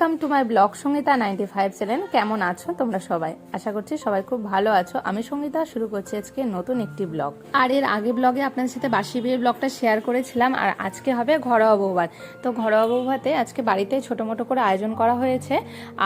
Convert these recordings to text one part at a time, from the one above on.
Welcome to my blog Sangeeta 95 কেমন আছো তোমরা সবাই? আশা করছি সবাই খুব ভালো আছো। আমি সঙ্গীতা শুরু করছি আজকে নতুন একটি ব্লগ। আর এর আগে ব্লগে আপনাদের সাথে বাসি বিয়ের ব্লগটা শেয়ার করেছিলাম, আর আজকে হবে ঘরোয়া বৌভাত। তো ঘরোয়া বৌভাতে আজকে বাড়িতে ছোটো মোটো করে আয়োজন করা হয়েছে,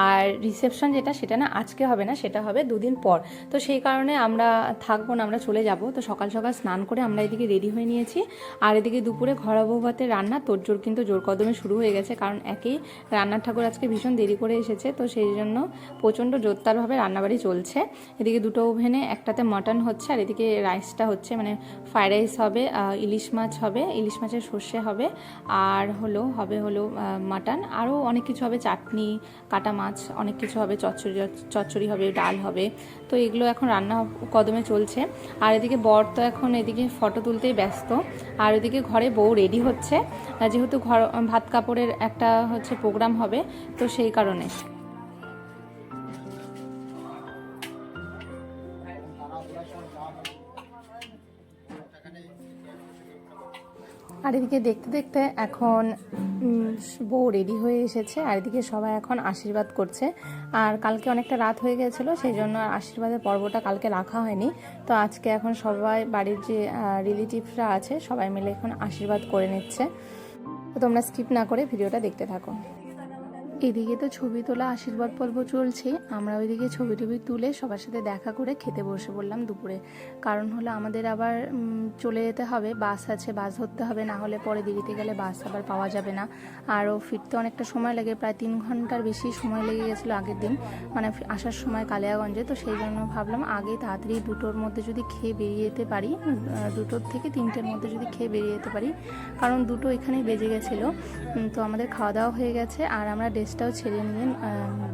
আর রিসেপশন সেটা না আজকে হবে না, সেটা হবে দুদিন পর। তো সেই কারণে আমরা থাকবো না, আমরা চলে যাব। তো সকাল সকাল স্নান করে আমরা এদিকে রেডি হয়ে নিয়েছি, আর এদিকে দুপুরে ঘরোয়া বৌভাতের রান্না তোড়জোড় কিন্তু জোর কদমে শুরু হয়ে গেছে, কারণ একই রান্নার ঠাকুর আজকে ভীষণ দেরি করে এসেছে, তো সেই জন্য প্রচণ্ড জোরদারভাবে রান্নাবাড়ি চলছে। এদিকে দুটো ওভেনে একটাতে মটন হচ্ছে, আর এদিকে রাইসটা হচ্ছে, মানে ফ্রাইড রাইস হবে, ইলিশ মাছ হবে, ইলিশ মাছের সর্ষে হবে, আর হবে মাটন, আরও অনেক কিছু হবে, চাটনি, কাটা মাছ, অনেক কিছু হবে, চচ্চড়ি হবে, ডাল হবে। তো এগুলো এখন রান্না কদমে চলছে। আর এদিকে বর তো এখন এদিকে ফটো তুলতেই ব্যস্ত, আর এদিকে ঘরে বউ রেডি হচ্ছে, যেহেতু ভাত কাপড়ের একটা প্রোগ্রাম হবে, তো সেই কারণে। আর এদিকে দেখতে দেখতে এখন বউ রেডি হয়ে এসেছে, আর এদিকে সবাই এখন আশীর্বাদ করছে। আর কালকে অনেকটা রাত হয়ে গেছিলো, সেই জন্য আশীর্বাদের পর্বটা কালকে রাখা হয়নি। তো আজকে এখন সবাই বাড়ির যে রিলেটিভসরা আছে সবাই মিলে এখন আশীর্বাদ করে নিচ্ছে। তো তোমরা স্কিপ না করে ভিডিওটা দেখতে থাকো। এদিকে তো ছবি তোলা আশীর্বাদ পর্ব চলছে, আমরা ওইদিকে ছবি টবি তুলে সবার সাথে দেখা করে খেতে বসে পড়লাম দুপুরে। কারণ হলো আমাদের আবার চলে যেতে হবে, বাস আছে, বাস ধরতে হবে, না হলে পরে দিঘিতে গেলে বাস আবার পাওয়া যাবে না। আরও ফিরতে অনেকটা সময় লাগে, প্রায় 3 ঘন্টার বেশি সময় লেগে গেছিলো আগের দিন, মানে আসার সময় কালিয়াগঞ্জে। তো সেই জন্য ভাবলাম আগে তাড়াতাড়ি 2টোর মধ্যে যদি খেয়ে বেরিয়ে যেতে পারি, 2টোর থেকে 3টের মধ্যে যদি খেয়ে বেরিয়ে যেতে পারি, কারণ 2টো এখানেই বেজে গেছিলো। তো আমাদের খাওয়া দাওয়া হয়ে গেছে, আর আমরা ড্রেসটাও ছেড়ে নিয়ে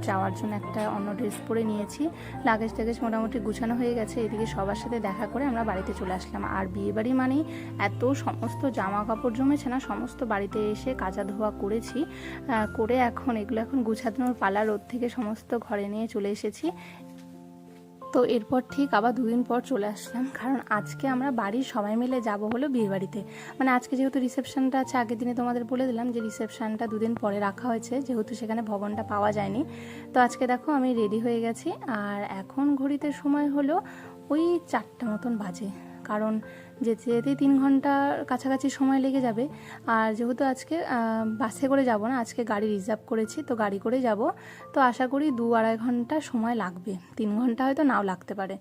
যাওয়ার জন্য একটা অন্য ড্রেস পরে নিয়েছি। লাগেজ টাগেজ মোটামুটি গুছানো হয়ে গেছে। এদিকে সবার সাথে দেখা করে আমরা বাড়িতে চলে আসলাম। আর বিয়েবাড়ি মানেই এত সমস্ত জামা কাপড় জমেছে না, সমস্ত বাড়িতে এসে কাচা ধোয়া করেছি, করে এখন এগুলো এখন গুছানোর পালা। রোদ থেকে সমস্ত ঘরে নিয়ে চলে এসেছি। তো এরপর ঠিক আবার 2 দিন পর চলে আসলাম, কারণ আজকে আমরা বাড়ির সবাই মিলে যাব হলো বিয়েবাড়িতে। মানে আজকে যেহেতু রিসেপশনটা আছে, আগের দিনে তোমাদের বলে দিলাম যে রিসেপশনটা 2 দিন পরে রাখা হয়েছে, যেহেতু সেখানে ভবনটা পাওয়া যায়নি। তো আজকে দেখো আমি রেডি হয়ে গেছি, আর এখন ঘড়িতে সময় হলো ওই 4টা মতন বাজে, কারণ যেতে যেতেই 3 ঘন্টার কাছাকাছি সময় লেগে যাবে। আর যেহেতু আজকে বাসে করে যাব না, আজকে গাড়ি রিজার্ভ করেছি, তো গাড়ি করে যাব। তো আশা করি 2-2.5 ঘন্টা সময় লাগবে, 3 ঘন্টা হয়তো নাও লাগতে পারে।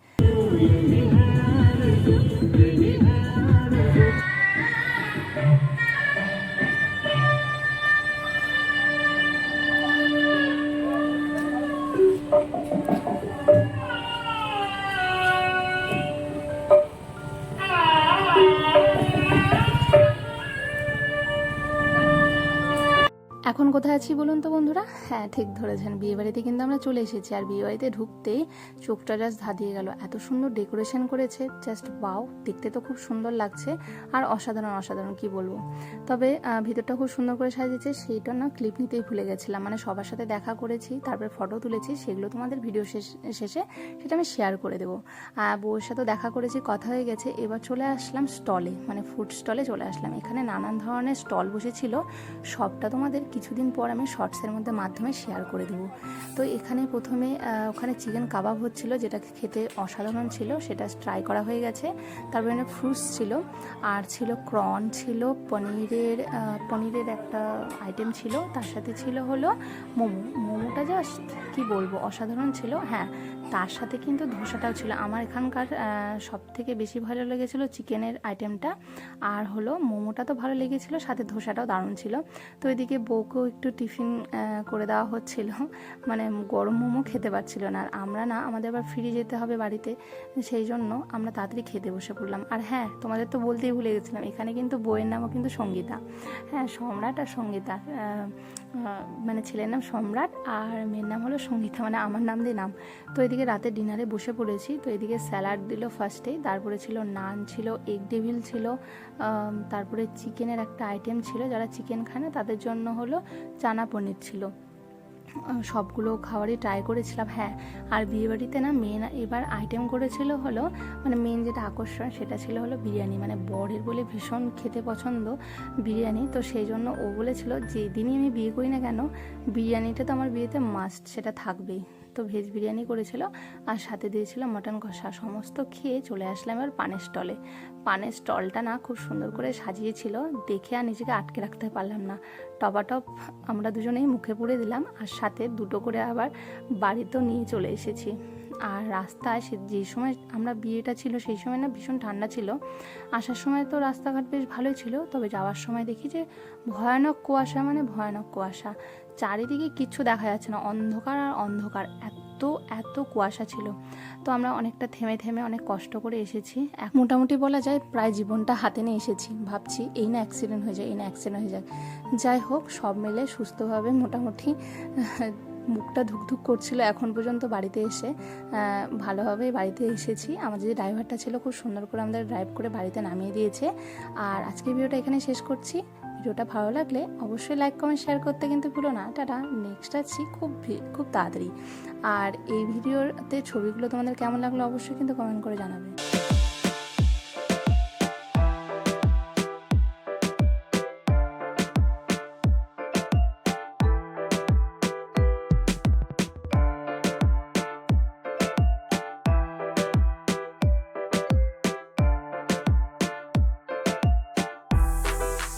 এখন কোথায় আছি বলুন তো বন্ধুরা? হ্যাঁ, ঠিক ধরেছেন, বিয়েবাড়িতে কিন্তু আমরা চলে এসেছি। আর বিয়েবাড়িতে ঢুকতেই চোখটা জাস্ট ধাঁধিয়ে গেল, এত সুন্দর ডেকোরেশন করেছে, জাস্ট ওয়াও, দেখতে তো খুব সুন্দর লাগছে, আর অসাধারণ অসাধারণ কি বলবো। তবে ভিতরটা খুব সুন্দর করে সাজিয়েছে, সেইটা না ক্লিপ নিতেই ভুলে গেছিলাম। মানে সবার সাথে দেখা করেছি, তারপরে ফটো তুলেছি, সেগুলো তোমাদের ভিডিও শেষে সেটা আমি শেয়ার করে দেবো। বউয়ের সাথেও দেখা করেছি, কথা হয়ে গেছে। এবার চলে আসলাম স্টলে, মানে ফুড স্টলে চলে আসলাম। এখানে নানান ধরনের স্টল বসেছিল, সবটা তোমাদের কিছুদিন পর আমি শর্টসের মাধ্যমে শেয়ার করে দেবো। তো এখানে প্রথমে ওখানে চিকেন কাবাব হচ্ছিলো, যেটা খেতে অসাধারণ ছিল, সেটা ট্রাই করা হয়ে গেছে। তারপরে ফ্রুটস ছিল, আর ছিল ক্রন, ছিল পনিরের একটা আইটেম ছিল, তার সাথে ছিল হলো মোমোটা জাস্ট কি বলবো, অসাধারণ ছিল। হ্যাঁ, তার সাথে কিন্তু ধোসাটাও ছিল। আমার এখানকার সব থেকে বেশি ভালো লেগেছিলো চিকেনের আইটেমটা, আর মোমোটা তো ভালো লেগেছিলো, সাথে ধোসাটাও দারুণ ছিল। তো এদিকে বউকেও একটু টিফিন করে দেওয়া হচ্ছিল, মানে গরম মোমো খেতে পারছিল না। আর আমরা না, আমাদের আবার ফিরে যেতে হবে বাড়িতে, সেই জন্য আমরা তাড়াতাড়ি খেতে বসে পড়লাম। আর হ্যাঁ, তোমাদের তো বলতেই ভুলে গেছিলাম, এখানে কিন্তু বউয়ের নামও কিন্তু সঙ্গীতা। হ্যাঁ, সম্রাট আর সঙ্গীতা, মানে ছেলের নাম সম্রাট আর মেয়ের নাম হলো সঙ্গীতা, মানে আমার নাম দিয়ে নাম। তো এদিকে রাতে ডিনারে বসে পড়েছি। তো এদিকে স্যালাড দিল ফার্স্টেই, তারপরে ছিল নান, ছিল এগ ডেভিল ছিল, তারপরে চিকেনের একটা আইটেম ছিল, যারা চিকেন খায় না তাদের জন্য হলো চানা পনির ছিল। সবগুলো খাবারই ট্রাই করেছিলাম। হ্যাঁ, আর বিয়েবাড়িতে না মেন এবার আইটেম করেছিল হলো, মানে মেন যেটা আকর্ষণ সেটা ছিল হলো বিরিয়ানি। মানে বরের বলে ভীষণ খেতে পছন্দ বিরিয়ানি, তো সেই জন্য ও বলেছিল যেদিনই আমি বিয়ে করি না কেন বিরিয়ানিটা তো আমার বিয়েতে মাস্ট, সেটা থাকবেই। তো ভেজ বিরিয়ানি করেছিল আর সাথে দিয়েছিল মটন কষা। সমস্ত খেয়ে চলে আসলাম এবার পানের স্টলে। পানের স্টলটা না খুব সুন্দর করে সাজিয়েছিল, দেখে আর নিজেকে আটকে রাখতে পারলাম না। টপাটপ আমরা দুজনেই মুখে পুরে দিলাম, আর সাথে দুটো করে আবার বাড়িতেও নিয়ে চলে এসেছি। আর রাস্তায় যে সময় আমরা বিয়েটা ছিল সেই সময় না ভীষণ ঠান্ডা ছিল। আসার সময় তো রাস্তাঘাট বেশ ভালোই ছিল, তবে যাওয়ার সময় দেখি যে ভয়ানক কুয়াশা, মানে ভয়ানক কুয়াশা। চারিদিকে কিচ্ছু দেখা যাচ্ছে না, অন্ধকার আর অন্ধকার, এত এত কুয়াশা ছিল। তো আমরা অনেকটা থেমে থেমে অনেক কষ্ট করে এসেছি। মোটামুটি বলা যায় প্রায় জীবনটা হাতে নিয়ে এসেছি। ভাবছি এই না অ্যাক্সিডেন্ট হয়ে যায়, এই না অ্যাক্সিডেন্ট হয়ে যায়। যাই হোক, সব মিলে সুস্থভাবে মোটামুটি মুখটা ধুকধুক করছিল এখন পর্যন্ত বাড়িতে এসে। ভালোভাবে বাড়িতে এসেছি। আমাদের যে ড্রাইভারটা ছিল খুব সুন্দর করে আমাদের ড্রাইভ করে বাড়িতে নামিয়ে দিয়েছে। আর আজকের ভিডিওটা এখানে শেষ করছি। ভিডিওটা ভালো লাগলে অবশ্যই লাইক কমেন্ট শেয়ার করতে কিন্তু ভুলো না। টাটা, নেক্সট আসছি খুব তাড়াতাড়ি। আর এই ভিডিওতে ছবিগুলো তোমাদের কেমন লাগলো অবশ্যই কিন্তু কমেন্ট করে জানাবে।